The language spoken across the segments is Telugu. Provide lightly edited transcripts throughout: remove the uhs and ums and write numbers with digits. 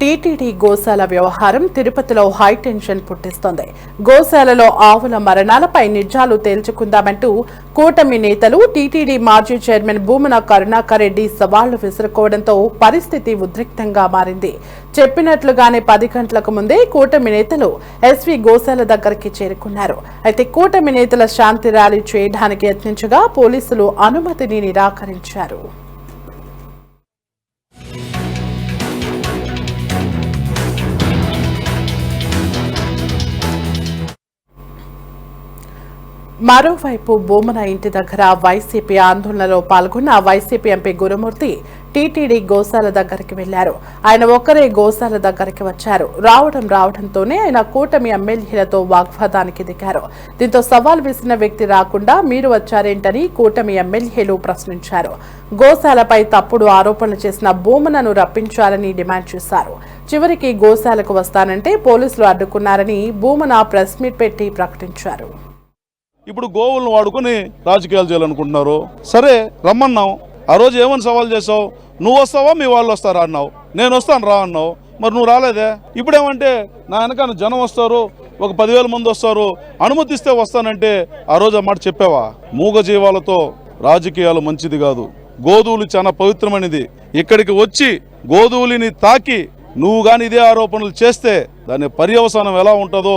టీటీడీ గోశాల వ్యవహారం తిరుపతిలో హైటెన్షన్ పుట్టిస్తోంది. గోశాలలో ఆవుల మరణాలపై నిజాలు తేల్చుకుందామంటూ కూటమి నేతలు టీటీడీ మాజీ చైర్మన్ భూమన కరుణాకర్ రెడ్డి సవాళ్లు విసురుకోవడంతో పరిస్థితి ఉద్రిక్తంగా మారింది. చెప్పినట్లుగానే 10 గంటలకు ముందే కూటమి నేతలు ఎస్వీ గోశాల దగ్గరికి చేరుకున్నారు. అయితే కూటమి నేతల శాంతి ర్యాలీ చేయడానికి యత్నించగా పోలీసులు అనుమతిని నిరాకరించారు. మరోవైపు భూమన ఇంటి దగ్గర వైసీపీ ఆందోళనలో పాల్గొన్న వైసీపీ ఎంపీ గురుమూర్తి టీటీడీ గోశాల దగ్గరికి వెళ్లారు. ఆయన ఒక్కరే గోశాల దగ్గరికి వచ్చారు. రావడంతోనే ఆయన కూటమి ఎమ్మెల్యేలతో వాగ్వాదానికి దిగారు. దీంతో సవాల్ విసిన వ్యక్తి రాకుండా మీరు వచ్చారేంటని కూటమి ఎమ్మెల్యేలు ప్రశ్నించారు. గోశాలపై తప్పుడు ఆరోపణలు చేసిన భూమనను రప్పించాలని డిమాండ్ చేశారు. చివరికి గోశాలకు వస్తానంటే పోలీసులు అడ్డుకున్నారని భూమన ప్రెస్ మీట్ పెట్టి ప్రకటించారు. ఇప్పుడు గోవులను వాడుకొని రాజకీయాలు చేయాలనుకుంటున్నారు. సరే రమ్మన్నావు, ఆ రోజు ఏమని సవాల్ చేసావు? నువ్వు వస్తావా మీ వాళ్ళు వస్తారా అన్నావు. నేను వస్తాను రా అన్నావు, మరి నువ్వు రాలేదే. ఇప్పుడేమంటే నా వెనకాల జనం వస్తారు, ఒక 10,000 మంది వస్తారు, అనుమతిస్తే వస్తానంటే ఆ రోజు ఆ మాట చెప్పావా? మూగ జీవాలతో రాజకీయాలు మంచిది కాదు. గోధువులు చాలా పవిత్రమైనది. ఇక్కడికి వచ్చి గోధువులిని తాకి నువ్వు కానీ ఇదే ఆరోపణలు చేస్తే దాని పర్యవసానం ఎలా ఉంటుందో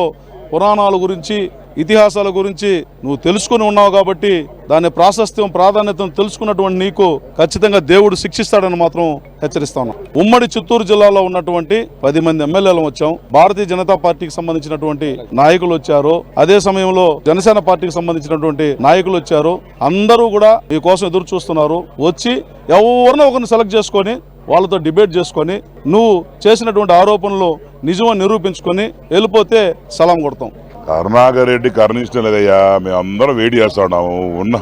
పురాణాల గురించి ఇతిహాసాల గురించి నువ్వు తెలుసుకుని ఉన్నావు కాబట్టి దాని ప్రాశస్త్యం ప్రాధాన్యతను తెలుసుకున్నటువంటి నీకు ఖచ్చితంగా దేవుడు శిక్షిస్తాడని మాత్రం హెచ్చరిస్తాను. ఉమ్మడి చిత్తూరు జిల్లాలో ఉన్నటువంటి 10 మంది ఎమ్మెల్యేలు వచ్చాం. భారతీయ జనతా పార్టీకి సంబంధించినటువంటి నాయకులు వచ్చారు. అదే సమయంలో జనసేన పార్టీకి సంబంధించినటువంటి నాయకులు వచ్చారు. అందరూ కూడా ఈ కోసం ఎదురు చూస్తున్నారు. వచ్చి ఎవరినో ఒకరిని సెలెక్ట్ చేసుకొని వాళ్ళతో డిబేట్ చేసుకొని నువ్వు చేసినటువంటి ఆరోపణలు నిజమని నిరూపించుకొని వెళ్ళిపోతే సలాం కొడతాం. కరుణాకర్ రెడ్డి కరుణించడం లేదయ్యా. మేము అందరం వెయిట్ చేస్తున్నాము. ఉన్న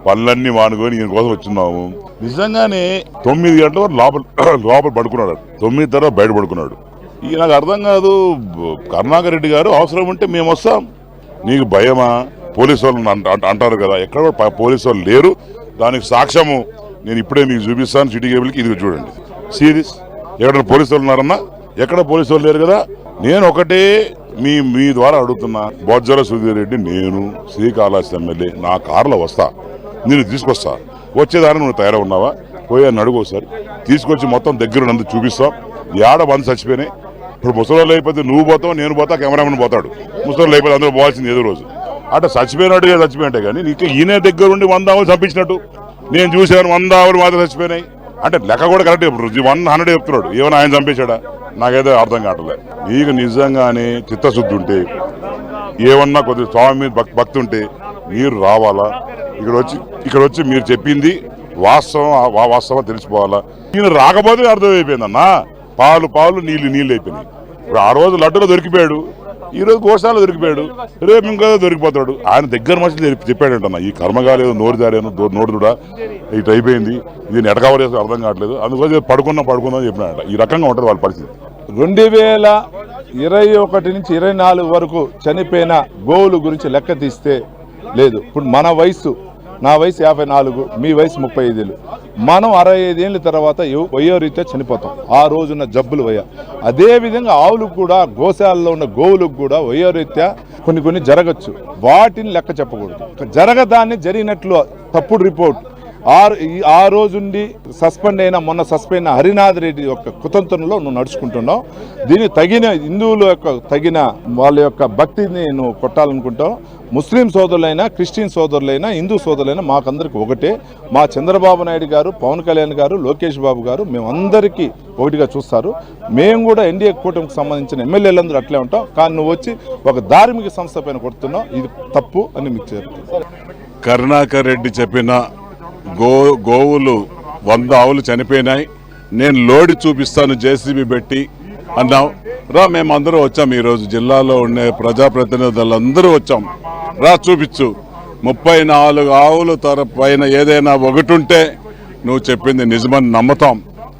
పనులన్నీ మానుకొని ఈయన కోసం వచ్చిన్నాము. నిజంగానే 9 గంటల వరకు లోపల పడుకున్నాడు. 9 తర్వాత బయట పడుకున్నాడు. ఇక నాకు అర్థం కాదు. కరుణాకర్ రెడ్డి గారు అవసరం ఉంటే మేము వస్తాం, నీకు భయమా? పోలీసు వాళ్ళు అంటారు కదా, ఎక్కడ కూడా పోలీసు వాళ్ళు లేరు. దానికి సాక్ష్యము నేను ఇప్పుడే మీకు చూపిస్తాను. సిటీ కేబుల్కి ఇది చూడండి. సీరియస్ ఎక్కడ పోలీసు వాళ్ళు ఉన్నారన్నా? ఎక్కడ పోలీసు వాళ్ళు లేరు కదా. నేను ఒకటే మీ ద్వారా అడుగుతున్నా. బొజ్జల సుధీర్ రెడ్డి, నేను శ్రీకాళహస్తి ఎమ్మెల్యే, నా కారులో వస్తా, నేను తీసుకొస్తా. వచ్చేదాన్ని నువ్వు తయారై ఉన్నావా? పోయాను అడుగు ఒకసారి. తీసుకొచ్చి మొత్తం దగ్గర నందు చూపిస్తాం. ఏడ మంది చచ్చిపోయినాయి. ఇప్పుడు ముసలోళ్ళు అయిపోతే నువ్వు పోతావు, నేను పోతా, కెమెరామెన్ పోతాడు. ముసలోళ్ళు అయిపోతే అందరూ పోవాల్సింది ఏదో రోజు. అట్లా చచ్చిపోయినట్టుగా చచ్చిపోయింటే కానీ నీకు ఈయన దగ్గర ఉండి 100 ఆవులు చంపించినట్టు నేను చూశాను. 100 ఆవులు మాత్రం చచ్చిపోయినాయి అంటే లెక్క కూడా కరెక్ట్. 100 చెప్తున్నాడు. ఏమైనా ఆయన చంపేశాడా? నాకైతే అర్థం కావట్లేదు. నీకు నిజంగానే చిత్తశుద్ధి ఉంటే, ఏమన్నా కొద్దిగా స్వామి మీద భక్తి ఉంటే మీరు రావాలా. ఇక్కడ వచ్చి మీరు చెప్పింది వాస్తవం తెలిసిపోవాలా. ఈయన రాకపోతే అర్థమైపోయిందన్నా. పాలు నీళ్ళు అయిపోయినాయి. ఇప్పుడు ఆ రోజు లడ్డులో దొరికిపోయాడు, ఈ రోజు గోశాలలో దొరికిపోయాడు, రేపు ఇంకో దొరికిపోతాడు. ఆయన దగ్గర మనుషులు చెప్పాడంటన్నా, ఈ కర్మగాలేదు నోరు జారేను నోరుదుడా ఇటు అయిపోయింది, ఇది ఎటకవర్ చేస్తే అర్థం కావట్లేదు, అందుకోసం పడుకుందాం చెప్పినాడంట. ఈ రకంగా ఉంటుంది వాళ్ళ పరిస్థితి. 2021 నుంచి 24 వరకు చనిపోయిన గోవుల గురించి లెక్క తీస్తే లేదు. ఇప్పుడు నా వయసు 54, మీ వయసు 35. మనం 65 ఏళ్ళ తర్వాత వయోరీత్యా చనిపోతాం. ఆ రోజున జబ్బులు అదేవిధంగా ఆవులకు కూడా, గోశాలలో ఉన్న గోవులకు కూడా వయోరీత్యా కొన్ని జరగచ్చు. వాటిని లెక్క చెప్పకూడదు. జరగదాన్ని జరిగినట్లు తప్పుడు రిపోర్ట్ ఆ రోజుండి మొన్న సస్పెండ్ అయిన హరినాథ్ రెడ్డి యొక్క కుతంత్రంలో నువ్వు నడుచుకుంటున్నావు. దీన్ని తగిన హిందువుల యొక్క వాళ్ళ యొక్క భక్తిని నువ్వు కొట్టాలనుకుంటావు. ముస్లిం సోదరులైనా, క్రిస్టియన్ సోదరులైనా, హిందూ సోదరులైనా మాకందరికి ఒకటే. మా చంద్రబాబు నాయుడు గారు, పవన్ కళ్యాణ్ గారు, లోకేష్ బాబు గారు మేమందరికీ ఒకటిగా చూస్తారు. మేము కూడా ఎన్డీఏ కూటమికి సంబంధించిన ఎమ్మెల్యేలందరూ అట్లే ఉంటాం. కానీ నువ్వు వచ్చి ఒక ధార్మిక సంస్థ పైన కొడుతున్నావు, ఇది తప్పు అని మీకు చెప్తాను. కరుణాకర్ రెడ్డి చెప్పిన గోవులు 100 ఆవులు చనిపోయినాయి, నేను లోడి చూపిస్తాను జేసీబీ పెట్టి అన్నావు. మేమందరూ వచ్చాం. ఈరోజు జిల్లాలో ఉండే ప్రజాప్రతినిధులందరూ వచ్చాం. చూపించు. 34 ఆవులు పైన ఏదైనా ఒకటి ఉంటే నువ్వు చెప్పింది నిజమని నమ్ముతాం.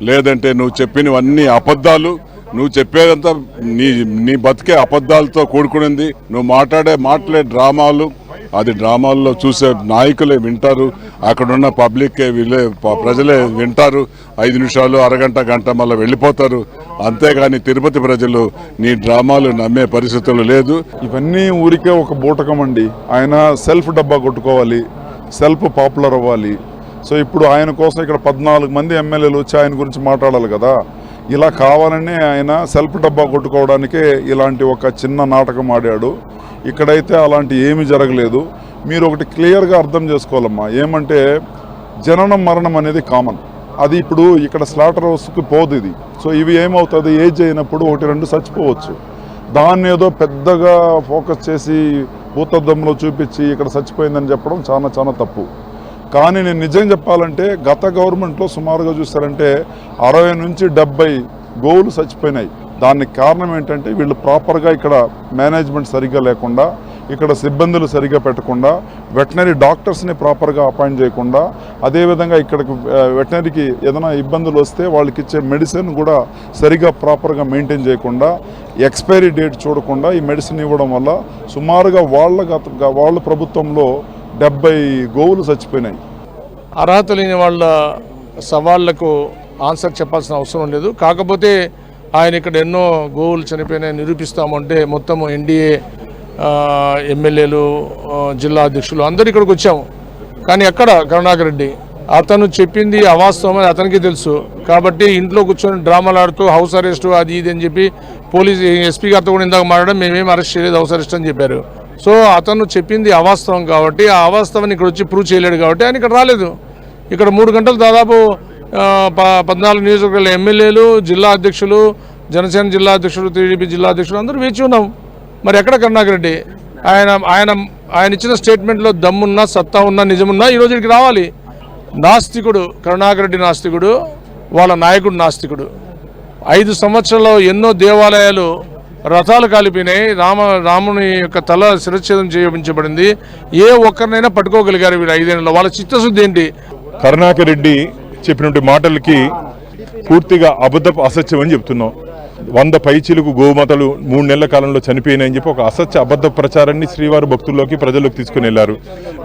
లేదంటే నువ్వు చెప్పినవన్నీ అబద్ధాలు. నువ్వు చెప్పేదంతా నీ బతికే అబద్ధాలతో కూడుకునింది. నువ్వు మాట్లాడే డ్రామాలు అది డ్రామాల్లో చూసే నాయకులే వింటారు, అక్కడున్న పబ్లిక్కే ప్రజలే వింటారు. 5 నిమిషాలు, అరగంట, గంట మళ్ళీ వెళ్ళిపోతారు. అంతేగాని తిరుపతి ప్రజలు నీ డ్రామాలు నమ్మే పరిస్థితులు లేదు. ఇవన్నీ ఊరికే ఒక బూటకం అండి. ఆయన సెల్ఫ్ డబ్బా కొట్టుకోవాలి, సెల్ఫ్ పాపులర్ అవ్వాలి. సో ఇప్పుడు ఆయన కోసం ఇక్కడ 14 మంది ఎమ్మెల్యేలు వచ్చి ఆయన గురించి మాట్లాడాలి కదా. ఇలా కావాలని ఆయన సెల్ఫ్ డబ్బా కొట్టుకోవడానికే ఇలాంటి ఒక చిన్న నాటకం ఆడాడు. ఇక్కడైతే అలాంటి ఏమీ జరగలేదు. మీరు ఒకటి క్లియర్గా అర్థం చేసుకోవాలమ్మా, ఏమంటే జననం మరణం అనేది కామన్. అది ఇప్పుడు ఇక్కడ స్లాటర్ హౌస్కి పోదు ఇది. సో ఇవి ఏమవుతుంది, ఏజ్ అయినప్పుడు 1-2 చచ్చిపోవచ్చు. దాన్ని ఏదో పెద్దగా ఫోకస్ చేసి భూతద్దంలో చూపించి ఇక్కడ చచ్చిపోయిందని చెప్పడం చాలా చాలా తప్పు. కానీ నేను నిజం చెప్పాలంటే గత గవర్నమెంట్లో సుమారుగా చూస్తారంటే 60 నుంచి 70 గోవులు చచ్చిపోయినాయి. దానికి కారణం ఏంటంటే వీళ్ళు ప్రాపర్గా ఇక్కడ మేనేజ్మెంట్ సరిగ్గా లేకుండా, ఇక్కడ సిబ్బందులు సరిగ్గా పెట్టకుండా, వెటనరీ డాక్టర్స్ని ప్రాపర్గా అపాయింట్ చేయకుండా, అదేవిధంగా ఇక్కడికి వెటనరీకి ఏదైనా ఇబ్బందులు వస్తే వాళ్ళకి ఇచ్చే మెడిసిన్ కూడా సరిగ్గా ప్రాపర్గా మెయింటైన్ చేయకుండా, ఎక్స్పైరీ డేట్ చూడకుండా ఈ మెడిసిన్ ఇవ్వడం వల్ల సుమారుగా వాళ్ళ ప్రభుత్వంలో 70 గోవులు చచ్చిపోయినాయి. అర్హత లేని వాళ్ళ సవాళ్లకు ఆన్సర్ చెప్పాల్సిన అవసరం లేదు. కాకపోతే ఆయన ఇక్కడ ఎన్నో గోవులు చనిపోయినాయి నిరూపిస్తామంటే మొత్తం ఎన్డీఏ ఎమ్మెల్యేలు, జిల్లా అధ్యక్షులు అందరూ ఇక్కడికి వచ్చాము. కానీ ఎక్కడ కరుణాకర్ రెడ్డి అతను చెప్పింది అవాస్తవమని అతనికి తెలుసు. కాబట్టి ఇంట్లో కూర్చొని డ్రామాలు ఆడుతూ హౌస్ అరెస్ట్ అది ఇది అని చెప్పి పోలీసు ఎస్పీ గారితో కూడా ఇందాక మాట్లాడడం, మేమేం అరెస్ట్ చేయలేదు, హౌస్ అరెస్ట్ అని చెప్పారు. సో అతను చెప్పింది అవాస్తవం కాబట్టి ఆ అవాస్తవాన్ని ఇక్కడ వచ్చి ప్రూవ్ చేయలేడు కాబట్టి ఆయన ఇక్కడ రాలేదు. ఇక్కడ 3 గంటలు దాదాపు 14 నియోజకవర్గాల ఎమ్మెల్యేలు, జిల్లా అధ్యక్షులు, జనసేన జిల్లా అధ్యక్షులు, టీడీపీ జిల్లా అధ్యక్షులు అందరూ వేచి ఉన్నాం. మరి ఎక్కడ కరుణాకర్ రెడ్డి? ఆయన ఇచ్చిన స్టేట్మెంట్లో దమ్మున్నా, సత్తా ఉన్నా, నిజమున్నా ఈరోజు ఇక్కడికి రావాలి. నాస్తికుడు కరుణాకర్ రెడ్డి, నాస్తికుడు, వాళ్ళ నాయకుడు నాస్తికుడు. 5 సంవత్సరాల్లో ఎన్నో దేవాలయాలు రథాలు కాలిపోయినాయి. రాముని యొక్క తల శిరచ్ఛేదం చేయించబడింది. ఏ ఒక్కరినైనా పట్టుకోగలిగారు వీళ్ళు 5 ఏళ్లలో. వాళ్ళ చిత్తశుద్ధి ఏంటి? కరుణాకర్ రెడ్డి చెప్పినటువంటి మాటలకి పూర్తిగా అబద్ధపు అసత్యం అని చెప్తున్నాం. 100 పైచీలకు గోమాతలు 3 నెలల కాలంలో చనిపోయినాయని చెప్పి ఒక అసత్య అబద్ధ ప్రచారాన్ని శ్రీవారి భక్తుల్లోకి ప్రజల్లోకి తీసుకుని వెళ్ళారు.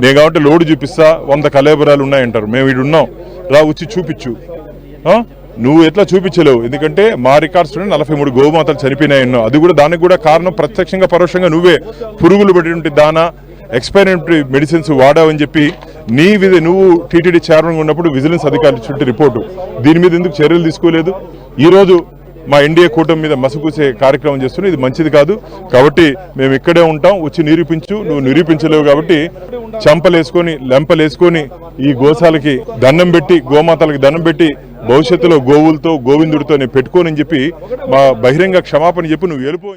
నేను కాబట్టి లోడు చూపిస్తా, 100 కళేబరాలు ఉన్నాయంటారు. మేము వీడు ఉన్నాం, రా వచ్చి చూపించు. నువ్వు ఎట్లా చూపించలేవు, ఎందుకంటే మా రికార్డ్స్ 43 గోమాతలు చనిపోయినాయన్నావు. అది కూడా దానికి కూడా కారణం ప్రత్యక్షంగా పరోక్షంగా నువ్వే పురుగులు పడినటువంటి దానా, ఎక్స్పైరీ మెడిసిన్స్ వాడావని చెప్పి నువ్వు టీటీడీ చైర్మన్గా ఉన్నప్పుడు విజిలెన్స్ అధికారులు ఇచ్చిన రిపోర్టు. దీని మీద ఎందుకు చర్యలు తీసుకోలేదు? ఈరోజు మా ఎన్డీఏ కూటమి మీద మసకూసే కార్యక్రమం చేస్తున్నావు. ఇది మంచిది కాదు. కాబట్టి మేము ఇక్కడే ఉంటాం, వచ్చి నిరూపించు. నువ్వు నిరూపించలేవు కాబట్టి చంపలేసుకొని లెంపలేసుకొని ఈ గోశాలకి దండం పెట్టి, గోమాతలకి దండం పెట్టి భవిష్యత్తులో గోవులతో, గోవిందుడితో నేను పెట్టుకోనని చెప్పి మా బహిరంగ క్షమాపణ చెప్పి నువ్వు వెళ్ళిపో.